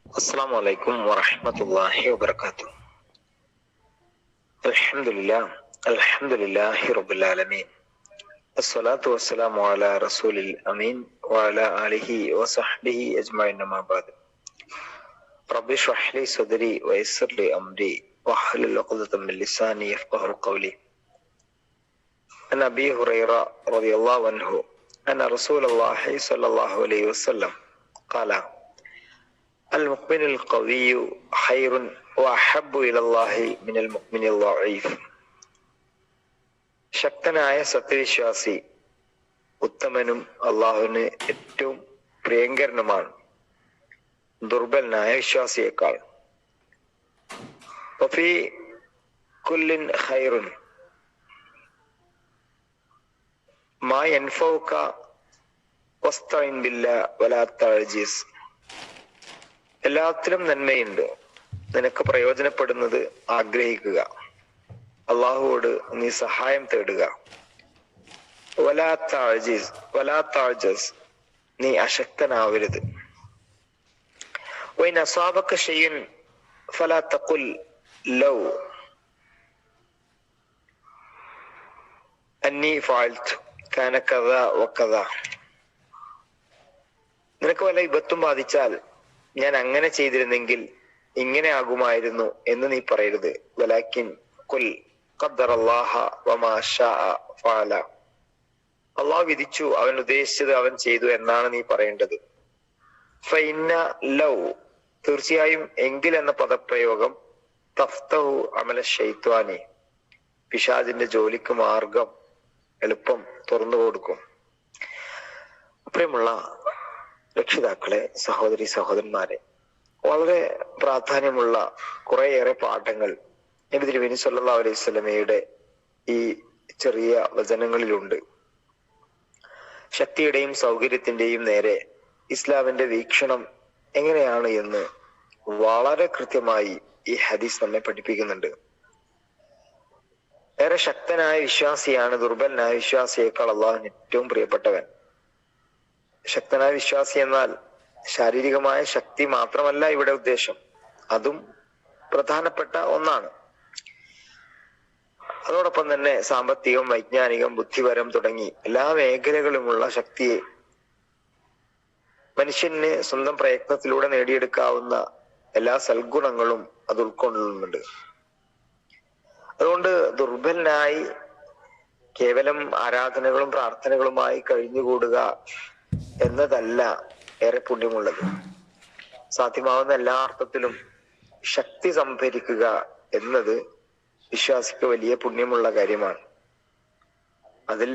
السلام عليكم ورحمة الله وبركاته. الحمد لله رب العالمين. الصلاة والسلام على رسول الأمين وعلى آله وصحبه أجمعين. ما بعد. رب اشرح لي صدري ويسر لي أمري واحلل عقدة من لساني يفقهوا قولي. عن أبي هريرة رضي الله عنه أن رسول الله صلى الله عليه وسلم قال: المؤمن القوي خير وأحب إلى الله من المؤمن الضعيف. ശക്തനായ സത്യവിശ്വാസി ഉത്തമനും അള്ളാഹുവിന് ഏറ്റവും പ്രിയങ്കരനുമാണ് ദുർബലനായ വിശ്വാസിയേക്കാൾ. വഫീ കുല്ലിൻ ഖൈറുൻ മാ യൻഫഉക വസ്തഈൻ ബില്ലാഹി വലാ തഅ്ജിസ്. എല്ലാത്തിലും നന്മയുണ്ട്, നിനക്ക് പ്രയോജനപ്പെടുന്നത് ആഗ്രഹിക്കുക, അള്ളാഹുവോട് നീ സഹായം തേടുക. വലാ തഅ്ജിസ്, നീ അശക്തനാവരുത്. വഇൻ അസാബക ശൈഉൻ ഫലാ തഖുൽ ലൗ അന്നി ഫഅൽതു കാന കദാ വകദാ. നിനക്ക് വല്ല വിപത്തും ബാധിച്ചാൽ ഞാൻ അങ്ങനെ ചെയ്തിരുന്നെങ്കിൽ ഇങ്ങനെ ആകുമായിരുന്നു എന്ന് നീ പറയരുത്. വലാകിൻ ഖുൽ ഖദ്ദറല്ലാഹ വമാ ശാഅ ഫഅല. അല്ലാഹു വിധിച്ചു, അവൻ ഉദ്ദേശിച്ചത് അവൻ ചെയ്തു എന്നാണ് നീ പറയേണ്ടത്. ഫഇന്ന ലൗ, തീർച്ചയായും എങ്കിൽ എന്ന പദപ്രയോഗം തഫ്തഹു അമല ശൈത്വാനി, പിശാചിന്റെ ജോലിക്ക് മാർഗം എളുപ്പം തുറന്നു കൊടുക്കും. പ്രിയമുള്ള രക്ഷിതാക്കളെ, സഹോദരി സഹോദരന്മാരെ, വളരെ പ്രാധാന്യമുള്ള കുറേയേറെ പാഠങ്ങൾ നബി തിരുമേനി സല്ലല്ലാഹു അലൈഹി വസല്ലമയുടെ ഈ ചെറിയ വചനങ്ങളിലുണ്ട്. ശക്തിയുടെയും സൗകര്യത്തിന്റെയും നേരെ ഇസ്ലാമിന്റെ വീക്ഷണം എങ്ങനെയാണ് എന്ന് വളരെ കൃത്യമായി ഈ ഹദീസ് നമ്മെ പഠിപ്പിക്കുന്നുണ്ട്. ഏറെ ശക്തനായ വിശ്വാസിയാണ് ദുർബലനായ വിശ്വാസിയേക്കാൾ അള്ളാഹുവിന് ഏറ്റവും പ്രിയപ്പെട്ടവൻ. ശക്തനായ വിശ്വാസി എന്നാൽ ശാരീരികമായ ശക്തി മാത്രമല്ല ഇവിടെ ഉദ്ദേശം, അതും പ്രധാനപ്പെട്ട ഒന്നാണ്. അതോടൊപ്പം തന്നെ സാമ്പത്തികം, വൈജ്ഞാനികം, ബുദ്ധിപരം തുടങ്ങി എല്ലാ മേഖലകളുമുള്ള ശക്തിയെ മനുഷ്യന് സ്വന്തം പ്രയത്നത്തിലൂടെ നേടിയെടുക്കാവുന്ന എല്ലാ സൽഗുണങ്ങളും അത് ഉൾക്കൊള്ളുന്നുണ്ട്. അതുകൊണ്ട് ദുർബലനായി കേവലം ആരാധനകളും പ്രാർത്ഥനകളുമായി കഴിഞ്ഞുകൂടുക എന്നതല്ല ഏറെ പുണ്യമുള്ളത്. സാധ്യമാവുന്ന എല്ലാ അർത്ഥത്തിലും ശക്തി സംഭരിക്കുക എന്നത് വിശ്വാസിക്ക് വലിയ പുണ്യമുള്ള കാര്യമാണ്. അതിൽ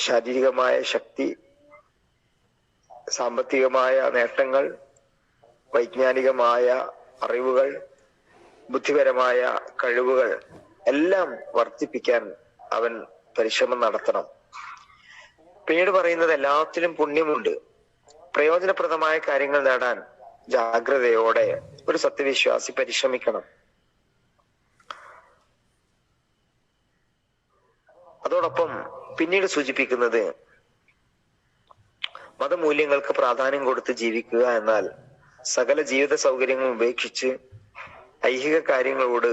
ശാരീരികമായ ശക്തി, സാമ്പത്തികമായ നേട്ടങ്ങൾ, വൈജ്ഞാനികമായ അറിവുകൾ, ബുദ്ധിപരമായ കഴിവുകൾ എല്ലാം വർദ്ധിപ്പിക്കാൻ അവൻ പരിശ്രമം നടത്തണം. പിന്നീട് പറയുന്നത് എല്ലാത്തിലും പുണ്യമുണ്ട്. പ്രയോജനപ്രദമായ കാര്യങ്ങൾ നേടാൻ ജാഗ്രതയോടെ ഒരു സത്യവിശ്വാസി പരിശ്രമിക്കണം. അതോടൊപ്പം പിന്നീട് സൂചിപ്പിക്കുന്നത് മതമൂല്യങ്ങൾക്ക് പ്രാധാന്യം കൊടുത്ത് ജീവിക്കുക എന്നാൽ സകല ജീവിത സൗകര്യങ്ങളും ഉപേക്ഷിച്ച് ഐഹിക കാര്യങ്ങളോട്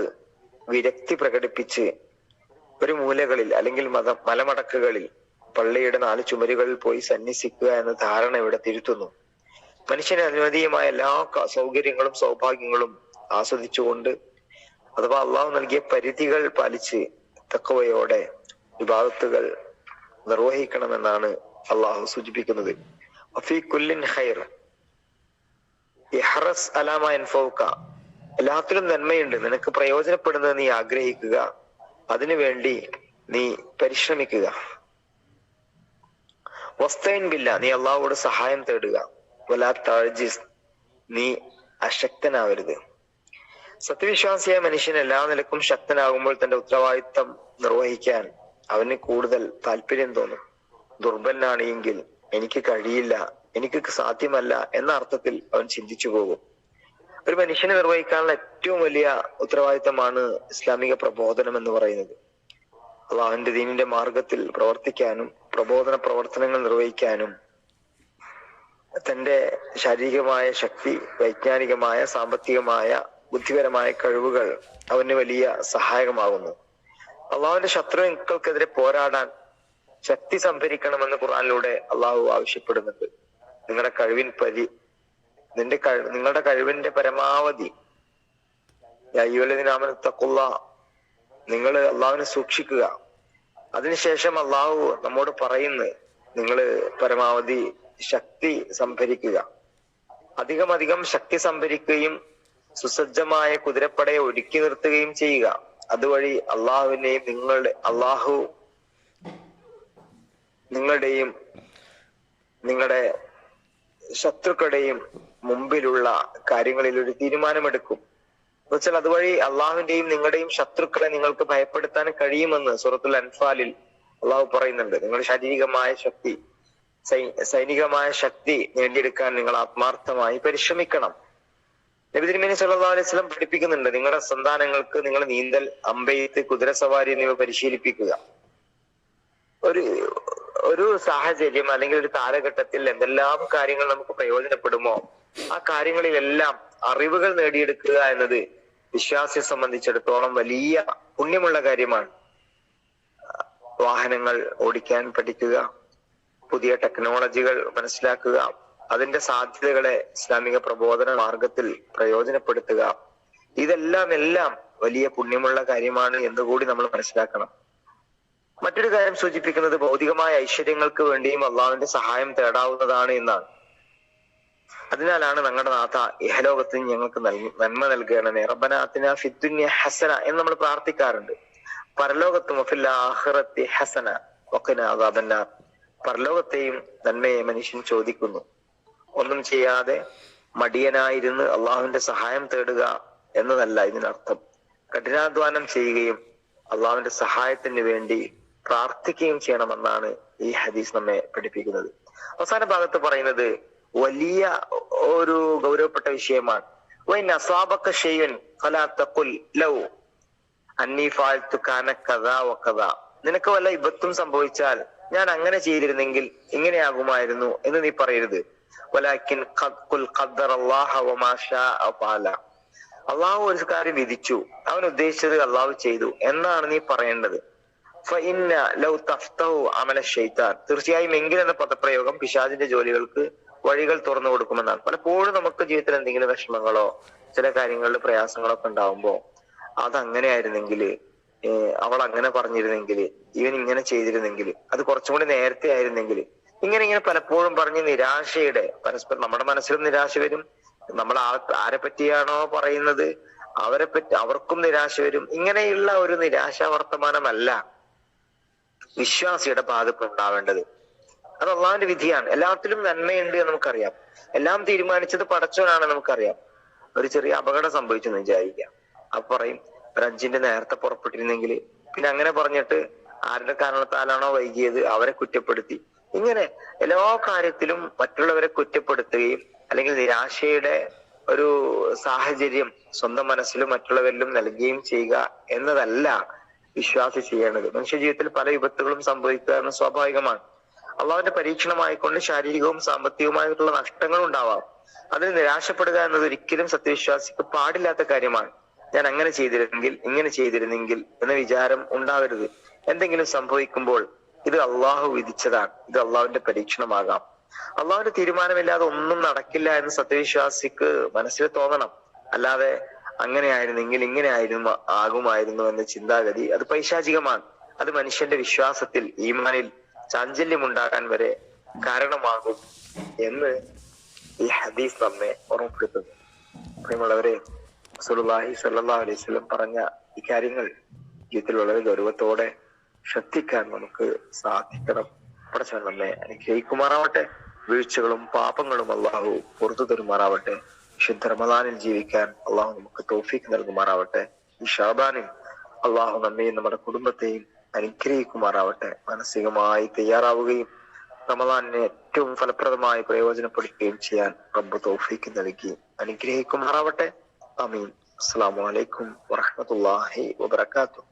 വിരക്തി പ്രകടിപ്പിച്ച് ഒരു മൂലകളിൽ അല്ലെങ്കിൽ മലമടക്കുകളിൽ പള്ളിയുടെ 4 ചുമരുകളിൽ പോയി സന്യസിക്കുക എന്ന ധാരണ ഇവിടെ തിരുത്തുന്നു. മനുഷ്യന് അനുവദീയമായ എല്ലാ സൗകര്യങ്ങളും സൗഭാഗ്യങ്ങളും ആസ്വദിച്ചുകൊണ്ട്, അഥവാ അള്ളാഹു നൽകിയ പരിധികൾ പാലിച്ച് തഖ്വയോടെ ഇബാദത്തുകൾ നിർവഹിക്കണമെന്നാണ് അള്ളാഹു സൂചിപ്പിക്കുന്നത്. വഫീ കുല്ലിൻ ഖൈർ ഇഹ്റസ് അലാ മാ യൻഫഉക. എല്ലാത്തിലും നന്മയുണ്ട്, നിനക്ക് പ്രയോജനപ്പെടുന്നത് നീ ആഗ്രഹിക്കുക, അതിനുവേണ്ടി നീ പരിശ്രമിക്കുക. വസ്തഈൻ ബില്ലാഹ്, നീ അള്ളാഹുവോട് സഹായം തേടുക. വലാ തഅ്ജിസ്, നീ അശക്തനാവരുത്. സത്യവിശ്വാസിയായ മനുഷ്യൻ എല്ലാ നിലക്കും ശക്തനാകുമ്പോൾ തന്റെ ഉത്തരവാദിത്തം നിർവഹിക്കാൻ അവന് കൂടുതൽ താല്പര്യം തോന്നും. ദുർബലനാണ് എങ്കിൽ എനിക്ക് കഴിയില്ല, എനിക്ക് സാധ്യമല്ല എന്ന അർത്ഥത്തിൽ അവൻ ചിന്തിച്ചു പോകും. ഒരു മനുഷ്യനെ നിർവഹിക്കാനുള്ള ഏറ്റവും വലിയ ഉത്തരവാദിത്തമാണ് ഇസ്ലാമിക പ്രബോധനം എന്ന് പറയുന്നത്. അള്ളാഹുവിന്റെ ദീനിന്റെ മാർഗത്തിൽ പ്രവർത്തിക്കാനും പ്രബോധന പ്രവർത്തനങ്ങൾ നിർവഹിക്കാനും തന്റെ ശാരീരികമായ ശക്തി, വൈജ്ഞാനികമായ, സാമ്പത്തികമായ, ബുദ്ധിപരമായ കഴിവുകൾ അവന് വലിയ സഹായകമാകുന്നു. അള്ളാഹുവിന്റെ ശത്രുക്കൾക്കെതിരെ പോരാടാൻ ശക്തി സംഭരിക്കണമെന്ന് ഖുർആനിലൂടെ അള്ളാഹു ആവശ്യപ്പെടുന്നുണ്ട്. നിങ്ങളുടെ കഴിവിന്റെ പരമാവധി നിങ്ങൾ അള്ളാഹുവിനെ സൂക്ഷിക്കുക. അതിനുശേഷം അള്ളാഹു നമ്മോട് പറയുന്നു, നിങ്ങൾ പരമാവധി ശക്തി സംഭരിക്കുക. അധികം ശക്തി സംഭരിക്കുകയും സുസജ്ജമായ കുതിരപ്പടയെ ഒരുക്കി നിർത്തുകയും ചെയ്യുക. അതുവഴി നിങ്ങളുടെയും നിങ്ങളുടെ ശത്രുക്കളുടെയും മുമ്പിലുള്ള കാര്യങ്ങളിൽ ഒരു തീരുമാനമെടുക്കും. എന്നുവെച്ചാൽ അതുവഴി അള്ളാഹുവിന്റെയും നിങ്ങളുടെയും ശത്രുക്കളെ നിങ്ങൾക്ക് ഭയപ്പെടുത്താൻ കഴിയുമെന്ന് സൂറത്തുൽ അൻഫാലിൽ അള്ളാഹു പറയുന്നുണ്ട്. നിങ്ങളുടെ ശാരീരികമായ ശക്തി, സൈനികമായ ശക്തി നേടിയെടുക്കാൻ നിങ്ങൾ ആത്മാർത്ഥമായി പരിശ്രമിക്കണം. നബി തിരുമേനി സല്ലല്ലാഹു അലൈഹി വസല്ലം പഠിപ്പിക്കുന്നുണ്ട്, നിങ്ങളുടെ സന്താനങ്ങൾക്ക് നിങ്ങൾ നീന്തൽ, അമ്പെയ്ത്ത്, കുതിരസവാരി എന്നിവ പരിശീലിപ്പിക്കുക. ഒരു സാഹചര്യം അല്ലെങ്കിൽ ഒരു കാലഘട്ടത്തിൽ എന്തെല്ലാം കാര്യങ്ങൾ നമുക്ക് പ്രയോജനപ്പെടുമോ ആ കാര്യങ്ങളിലെല്ലാം അറിവുകൾ നേടിയെടുക്കുക എന്നത് വിശ്വാസിയെ സംബന്ധിച്ചിടത്തോളം വലിയ പുണ്യമുള്ള കാര്യമാണ്. വാഹനങ്ങൾ ഓടിക്കാൻ പഠിക്കുക, പുതിയ ടെക്നോളജികൾ മനസ്സിലാക്കുക, അതിന്റെ സാധ്യതകളെ ഇസ്ലാമിക പ്രബോധന മാർഗത്തിൽ പ്രയോജനപ്പെടുത്തുക, ഇതെല്ലാം വലിയ പുണ്യമുള്ള കാര്യമാണ് എന്നുകൂടി നമ്മൾ മനസ്സിലാക്കണം. മറ്റൊരു കാര്യം സൂചിപ്പിക്കുന്നത് ഭൗതികമായ ഐശ്വര്യങ്ങൾക്ക് വേണ്ടിയും അള്ളാഹുവിന്റെ സഹായം തേടാവുന്നതാണ് എന്നാണ്. അതിനാലാണ് ഞങ്ങളുടെ നാഥ ഇഹലോകത്തിന് ഞങ്ങൾക്ക് നന്മ നൽകണമേ, റബ്ബന ആതിനാ ഫിദ്ദുനിയ ഹസന എന്ന് നമ്മൾ പ്രാർത്ഥിക്കാറുണ്ട്. പരലോകത്തും ഫിൽ ആഖിറത്തി ഹസന വഖിനാ അദാബന്നാർ, പരലോകത്തെയും നന്മയെ മനുഷ്യൻ ചോദിക്കുന്നു. ഒന്നും ചെയ്യാതെ മടിയനായിരുന്ന് അള്ളാഹുവിന്റെ സഹായം തേടുക എന്നതല്ല ഇതിനർത്ഥം. കഠിനാധ്വാനം ചെയ്യുകയും അള്ളാഹുവിന്റെ സഹായത്തിന് വേണ്ടി പ്രാർത്ഥിക്കുകയും ചെയ്യണമെന്നാണ് ഈ ഹദീസ് നമ്മെ പഠിപ്പിക്കുന്നത്. അവസാന ഭാഗത്ത് പറയുന്നത് വലിയ ഒരു ഗൗരവപ്പെട്ട വിഷയമാണ്. നിനക്ക് വല്ല ഇബത്തും സംഭവിച്ചാൽ ഞാൻ അങ്ങനെ ചെയ്തിരുന്നെങ്കിൽ ഇങ്ങനെയാകുമായിരുന്നു എന്ന് നീ പറയരുത്. അള്ളാഹു ഒരു കാര്യം വിധിച്ചു, അവൻ ഉദ്ദേശിച്ചത് അള്ളാഹു ചെയ്തു എന്നാണ് നീ പറയേണ്ടത്. തീർച്ചയായും എങ്കിൽ എന്ന പദപ്രയോഗം പിശാചിന്റെ ജോലികൾക്ക് വഴികൾ തുറന്നു കൊടുക്കുമെന്നാണ്. പലപ്പോഴും നമുക്ക് ജീവിതത്തിൽ എന്തെങ്കിലും വിഷമങ്ങളോ ചില കാര്യങ്ങളിൽ പ്രയാസങ്ങളോ ഒക്കെ ഉണ്ടാവുമ്പോ അതങ്ങനെ ആയിരുന്നെങ്കിൽ, അവൾ അങ്ങനെ പറഞ്ഞിരുന്നെങ്കിൽ, ഇവൻ ഇങ്ങനെ ചെയ്തിരുന്നെങ്കിൽ, അത് കുറച്ചും കൂടി നേരത്തെ ആയിരുന്നെങ്കിൽ, ഇങ്ങനെ പലപ്പോഴും പറഞ്ഞ് നിരാശയുടെ പരസ്പരം നമ്മുടെ മനസ്സിലും നിരാശ വരും. നമ്മൾ ആരെ പറ്റിയാണോ പറയുന്നത് അവർക്കും നിരാശ വരും. ഇങ്ങനെയുള്ള ഒരു നിരാശാ വർത്തമാനമല്ല വിശ്വാസിയുടെ ഭാഗത്ത് ഉണ്ടാവേണ്ടത്. അത് അള്ളാഹുവിന്റെ വിധിയാണ്. എല്ലാത്തിലും നന്മയുണ്ട് എന്ന് നമുക്കറിയാം. എല്ലാം തീരുമാനിച്ചത് പടച്ചവനാണ് നമുക്കറിയാം. ഒരു ചെറിയ അപകടം സംഭവിച്ചു എന്ന് വിചാരിക്കാം. അപ്പൊ പറയും ഒരു 5 നേരത്തെ പുറപ്പെട്ടിരുന്നെങ്കിൽ, പിന്നെ അങ്ങനെ പറഞ്ഞിട്ട് ആരുടെ കാരണത്താലാണോ വൈകിയത് അവരെ കുറ്റപ്പെടുത്തി. ഇങ്ങനെ എല്ലാ കാര്യത്തിലും മറ്റുള്ളവരെ കുറ്റപ്പെടുത്തുകയും അല്ലെങ്കിൽ നിരാശയുടെ ഒരു സാഹചര്യം സ്വന്തം മനസ്സിലും മറ്റുള്ളവരിലും നൽകുകയും ചെയ്യുക എന്നതല്ല വിശ്വാസി ചെയ്യേണ്ടത്. മനുഷ്യ ജീവിതത്തിൽ പല വിപത്തുകളും സംഭവിക്കുക എന്ന് സ്വാഭാവികമാണ്. അള്ളാഹുവിന്റെ പരീക്ഷണമായിക്കൊണ്ട് ശാരീരികവും സാമ്പത്തികവുമായിട്ടുള്ള നഷ്ടങ്ങൾ ഉണ്ടാവാം. അതിന് നിരാശപ്പെടുക എന്നത് ഒരിക്കലും സത്യവിശ്വാസിക്ക് പാടില്ലാത്ത കാര്യമാണ്. ഞാൻ അങ്ങനെ ചെയ്തിരുന്നെങ്കിൽ, ഇങ്ങനെ ചെയ്തിരുന്നെങ്കിൽ എന്ന വിചാരം ഉണ്ടാവരുത്. എന്തെങ്കിലും സംഭവിക്കുമ്പോൾ ഇത് അള്ളാഹു വിധിച്ചതാണ്, ഇത് അള്ളാഹുവിന്റെ പരീക്ഷണമാകാം. അള്ളാഹുവിന്റെ തീരുമാനമില്ലാതെ ഒന്നും നടക്കില്ല എന്ന് സത്യവിശ്വാസിക്ക് മനസ്സിൽ തോന്നണം. അല്ലാതെ അങ്ങനെ ആയിരുന്നെങ്കിൽ ഇങ്ങനെ ആകുമായിരുന്നു എന്ന ചിന്താഗതി അത് പൈശാചികമാണ്. അത് മനുഷ്യന്റെ വിശ്വാസത്തിൽ, ഈമാനിൽ ചാഞ്ചല്യം ഉണ്ടാകാൻ വരെ കാരണമാകും എന്ന് ഈ ഹദീസ് നമ്മെ ഓർമ്മപ്പെടുത്തുന്നു. പ്രിയമുള്ളവരെ, റസൂലുള്ളാഹി സ്വല്ലല്ലാഹു അലൈഹി വസല്ലം പറഞ്ഞ ഈ കാര്യങ്ങൾ ജീവിതത്തിൽ വളരെ ഗൗരവത്തോടെ ശ്രദ്ധിക്കാൻ നമുക്ക് സാധിക്കണം. പടച്ചവൻ നമ്മെ അനുഗ്രഹിക്കുമാറാവട്ടെ. വീഴ്ചകളും പാപങ്ങളും അള്ളാഹു പുറത്തു തരുമാറാവട്ടെ. വിശുദ്ധ റമദാനിൽ ജീവിക്കാൻ അള്ളാഹു നമുക്ക് തൗഫീഖ് നൽകുമാറാവട്ടെ. ഈ ഷാബാനിൽ അള്ളാഹു നമ്മെയും നമ്മുടെ കുടുംബത്തെയും അനുഗ്രഹിക്കുമാറാവട്ടെ. മാനസികമായി തയ്യാറാവുകയും റമദാനിനെ ഏറ്റവും ഫലപ്രദമായി പ്രയോജനപ്പെടുത്തുകയും ചെയ്യാൻ റബ്ബ് തൗഫീഖ് നൽകി അനുഗ്രഹിക്കുമാറാവട്ടെ. ആമീൻ. അസ്സലാമു അലൈക്കും വറഹ്മത്തുള്ളാഹി വബറകാതുഹു.